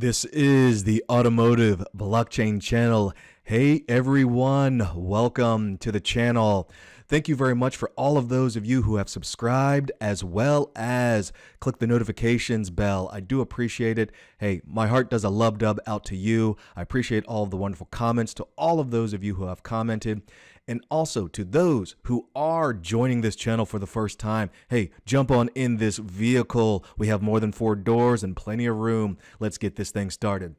This is the Automotive Blockchain channel. Hey everyone, welcome to the channel. Thank you very much for all of those of you who have subscribed as well as click the notifications bell. I do appreciate it. Hey, my heart does a love dub out to you. I appreciate all of the wonderful comments to all of those of you who have commented. And also to those who are joining this channel for the first time, hey, jump on in this vehicle. We have more than 4 doors and plenty of room. Let's get this thing started.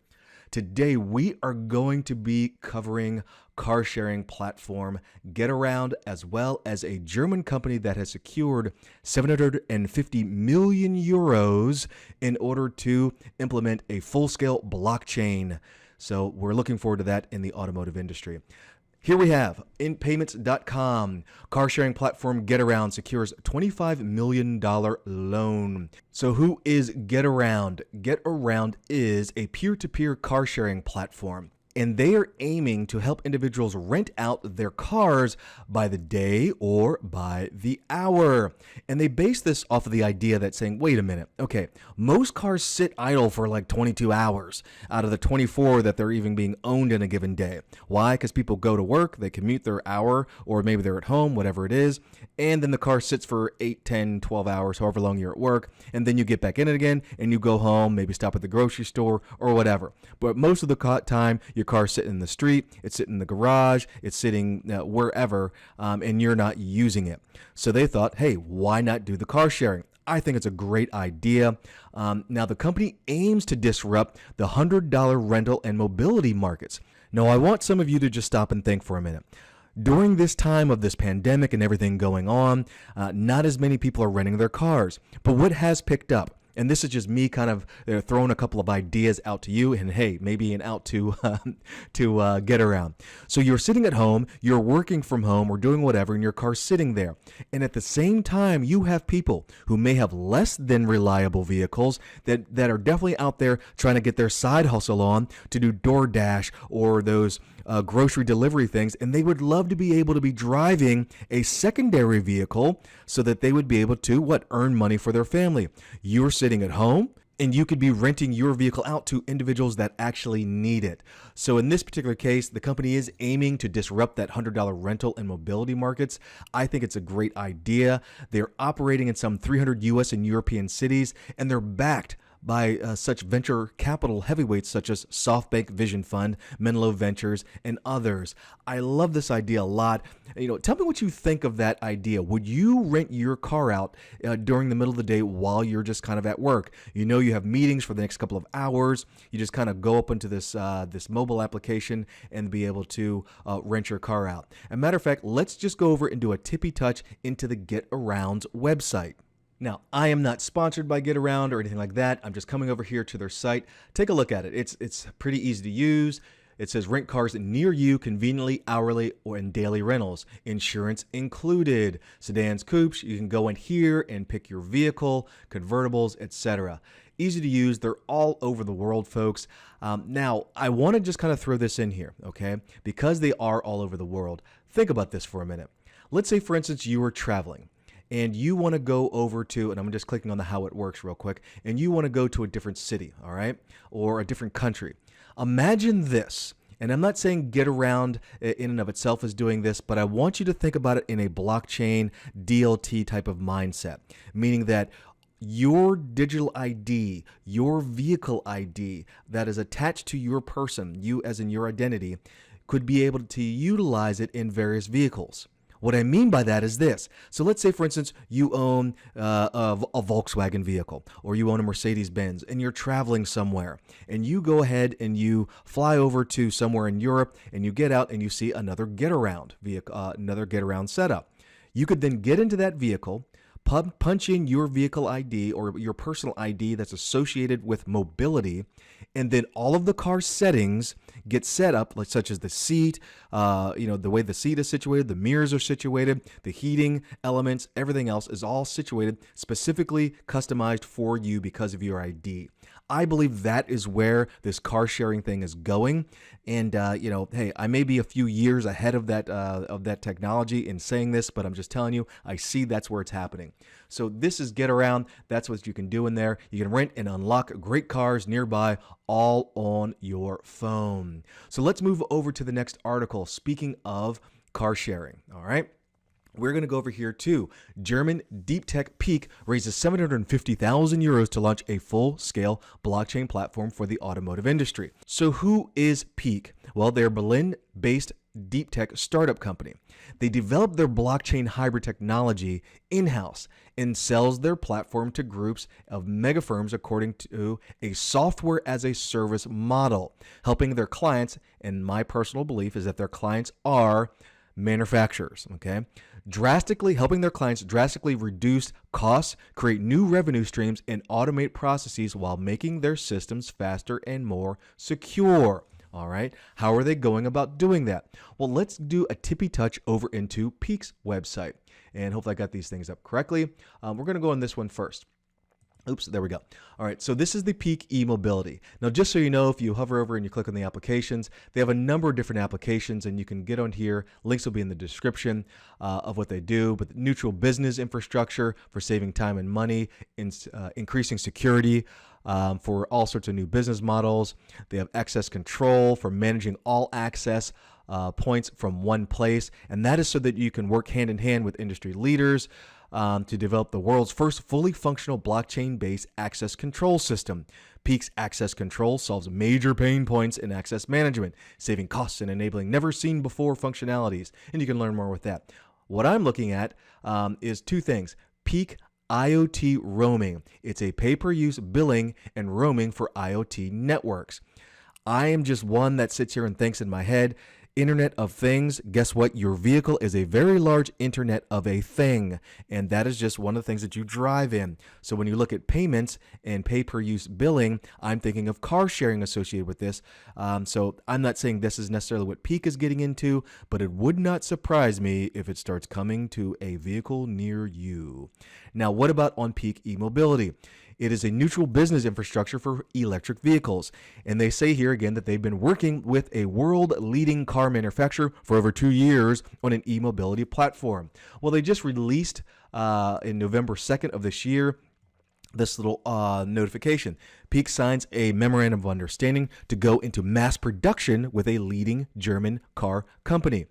Today, we are going to be covering car sharing platform Getaround, as well as a German company that has secured 750 million euros in order to implement a full-scale blockchain. So we're looking forward to that in the automotive industry. Here we have inpayments.com. Car sharing platform Getaround secures $25 million loan. So who is Getaround? Getaround is a peer-to-peer car sharing platform, and they are aiming to help individuals rent out their cars by the day or by the hour. And they base this off of the idea that saying, wait a minute, okay, most cars sit idle for like 22 hours out of the 24 that they're even being owned in a given day. Why? Because people go to work, they commute their hour, or maybe they're at home, whatever it is, and then the car sits for 8, 10, 12 hours, however long you're at work, and then you get back in it again, and you go home, maybe stop at the grocery store, or whatever. But most of the time, your car's sitting in the street, it's sitting in the garage, it's sitting wherever, and you're not using it. So they thought, hey, why not do the car sharing? I think it's a great idea. Now, the company aims to disrupt the $100 rental and mobility markets. Now, I want some of you to just stop and think for a minute. During this time of this pandemic and everything going on, not as many people are renting their cars. But what has picked up? And this is just me kind of throwing a couple of ideas out to you, and hey, maybe an out to Getaround. So you're sitting at home, you're working from home or doing whatever, and your car's sitting there. And at the same time, you have people who may have less than reliable vehicles that are definitely out there trying to get their side hustle on to do DoorDash or those grocery delivery things, and they would love to be able to be driving a secondary vehicle so that they would be able to earn money for their family. You're sitting at home and you could be renting your vehicle out to individuals that actually need it. So in this particular case, the company is aiming to disrupt that $100 rental and mobility markets. I think it's a great idea. They're operating in some 300 US and European cities, and they're backed by such venture capital heavyweights such as SoftBank Vision Fund, Menlo Ventures, and others. I love this idea a lot. Tell me what you think of that idea. Would you rent your car out during the middle of the day while you're just kind of at work? You have meetings for the next couple of hours. You just kind of go up into this mobile application and be able to rent your car out. As a matter of fact, let's just go over and do a tippy touch into the Getaround's website. Now, I am not sponsored by Getaround or anything like that. I'm just coming over here to their site. Take a look at it. It's pretty easy to use. It says rent cars near you conveniently, hourly, or in daily rentals. Insurance included. Sedans, coupes. You can go in here and pick your vehicle, convertibles, etc. Easy to use. They're all over the world, folks. Now, I want to just kind of throw this in here, okay? Because they are all over the world. Think about this for a minute. Let's say, for instance, you were traveling, and you want to go over to, and I'm just clicking on the how it works real quick, and you want to go to a different city, all right, or a different country. Imagine this, and I'm not saying Getaround in and of itself is doing this, but I want you to think about it in a blockchain DLT type of mindset, meaning that your digital ID, your vehicle ID that is attached to your person, you as in your identity, could be able to utilize it in various vehicles. What I mean by that is this. So let's say, for instance, you own a Volkswagen vehicle, or you own a Mercedes-Benz, and you're traveling somewhere, and you go ahead and you fly over to somewhere in Europe, and you get out and you see another Getaround vehicle, another Getaround setup. You could then get into that vehicle, punch in your vehicle ID or your personal ID that's associated with mobility, and then all of the car settings get set up, like such as the seat, the way the seat is situated, the mirrors are situated, the heating elements, everything else is all situated specifically customized for you because of your ID. I believe that is where this car sharing thing is going. And hey, I may be a few years ahead of that technology in saying this, but I'm just telling you, I see that's where it's happening. So this is Getaround. That's what you can do in there. You can rent and unlock great cars nearby, all on your phone. So let's move over to the next article. Speaking of car sharing, all right. We're going to go over here to German deep tech Peaq raises 750,000 euros to launch a full-scale blockchain platform for the automotive industry. So who is Peaq? Well, they're a Berlin-based deep tech startup company. They developed their blockchain hybrid technology in-house and sells their platform to groups of mega firms according to a software as a service model, helping their clients, and my personal belief is that their clients are manufacturers, okay? Helping their clients drastically reduce costs, create new revenue streams, and automate processes while making their systems faster and more secure. All right. How are they going about doing that? Well, let's do a tippy touch over into Peaq's website. And hopefully I got these things up correctly. We're going to go on this one first. Oops, there we go. All right, so this is the Peaq e-mobility. Now, just so you know, if you hover over and you click on the applications, they have a number of different applications, and you can get on here. Links will be in the description of what they do, but neutral business infrastructure for saving time and money, increasing security for all sorts of new business models. They have access control for managing all access points from one place, and that is so that you can work hand in hand with industry leaders to develop the world's first fully functional blockchain-based access control system. Peaq's access control solves major pain points in access management, saving costs and enabling never-seen-before functionalities. And you can learn more with that. What I'm looking at is two things. Peaq IoT roaming. It's a pay-per-use billing and roaming for IoT networks. I am just one that sits here and thinks in my head, Internet of Things. Guess what? Your vehicle is a very large Internet of a thing, and that is just one of the things that you drive in. So when you look at payments and pay-per-use billing, I'm thinking of car sharing associated with this. So I'm not saying this is necessarily what Peaq is getting into, but it would not surprise me if it starts coming to a vehicle near you. Now, what about on Peaq e-mobility? It is a neutral business infrastructure for electric vehicles. And they say here again that they've been working with a world-leading car manufacturer for over 2 years on an e-mobility platform. Well, they just released in November 2nd of this year this little notification. Peaq signs a memorandum of understanding to go into mass production with a leading German car company.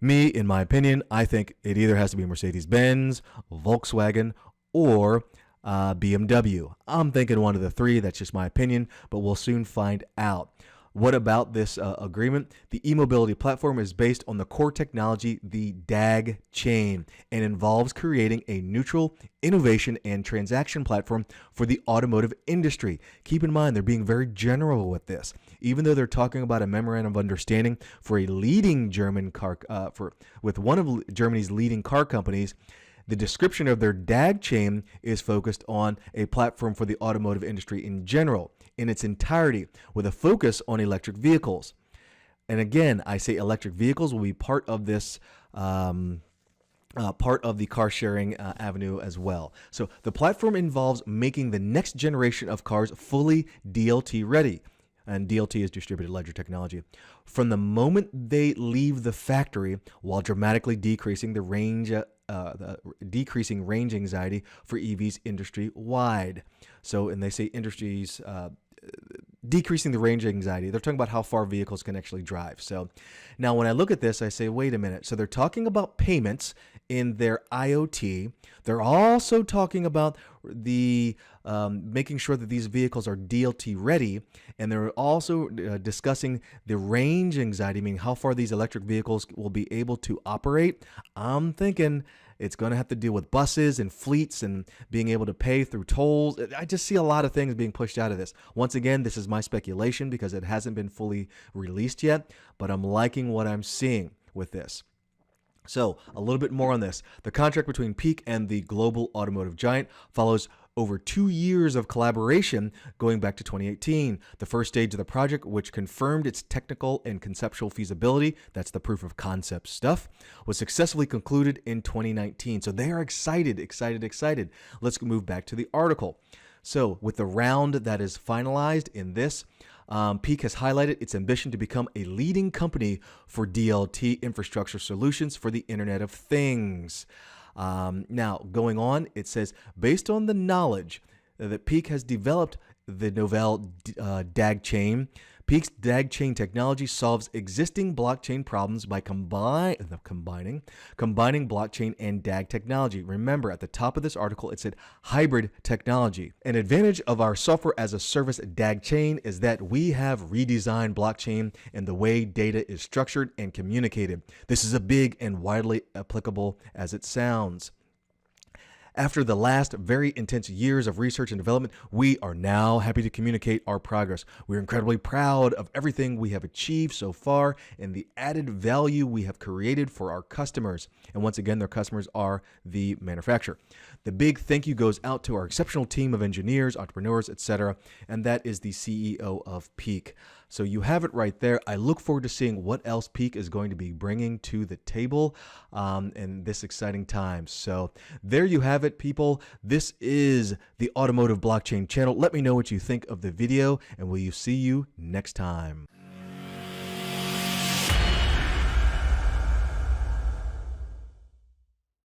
In my opinion, I think it either has to be Mercedes-Benz, Volkswagen, or BMW. I'm thinking one of the three. That's just my opinion, but we'll soon find out. What about this agreement? The e-mobility platform is based on the core technology, the Dagchain, and involves creating a neutral innovation and transaction platform for the automotive industry. Keep in mind, they're being very general with this. Even though they're talking about a memorandum of understanding for a leading German car, with one of Germany's leading car companies, the description of their Dagchain is focused on a platform for the automotive industry in general, in its entirety, with a focus on electric vehicles. And again, I say electric vehicles will be part of this, part of the car sharing avenue as well. So the platform involves making the next generation of cars fully DLT ready. And DLT is distributed ledger technology, from the moment they leave the factory, while dramatically decreasing the range anxiety for EVs industry-wide. So, and they say industries decreasing the range anxiety. They're talking about how far vehicles can actually drive. So now when I look at this, I say, wait a minute. So they're talking about payments in their IoT. They're also talking about the making sure that these vehicles are DLT ready. And they're also discussing the range anxiety, meaning how far these electric vehicles will be able to operate. I'm thinking it's going to have to deal with buses and fleets and being able to pay through tolls. I just see a lot of things being pushed out of this. Once again, this is my speculation because it hasn't been fully released yet, but I'm liking what I'm seeing with this. So a little bit more on this. The contract between Peaq and the global automotive giant follows over 2 years of collaboration going back to 2018. The first stage of the project, which confirmed its technical and conceptual feasibility, that's the proof of concept stuff, was successfully concluded in 2019. So they are excited. Let's move back to the article. So with the round that is finalized in this, Peaq has highlighted its ambition to become a leading company for DLT infrastructure solutions for the Internet of Things. Now, going on, it says, based on the knowledge that Peaq has developed the novel Dagchain, Peaq's Dagchain technology solves existing blockchain problems by combining blockchain and DAG technology. Remember, at the top of this article, it said hybrid technology. An advantage of our software as a service Dagchain is that we have redesigned blockchain and the way data is structured and communicated. This is as big and widely applicable as it sounds. After the last very intense years of research and development, we are now happy to communicate our progress. We're incredibly proud of everything we have achieved so far and the added value we have created for our customers. And once again, their customers are the manufacturer. The big thank you goes out to our exceptional team of engineers, entrepreneurs, etc., and that is the CEO of Peaq. So you have it right there. I look forward to seeing what else Peaq is going to be bringing to the table in this exciting time. So there you have it, people. This is the Automotive Blockchain channel. Let me know what you think of the video, and will you see you next time.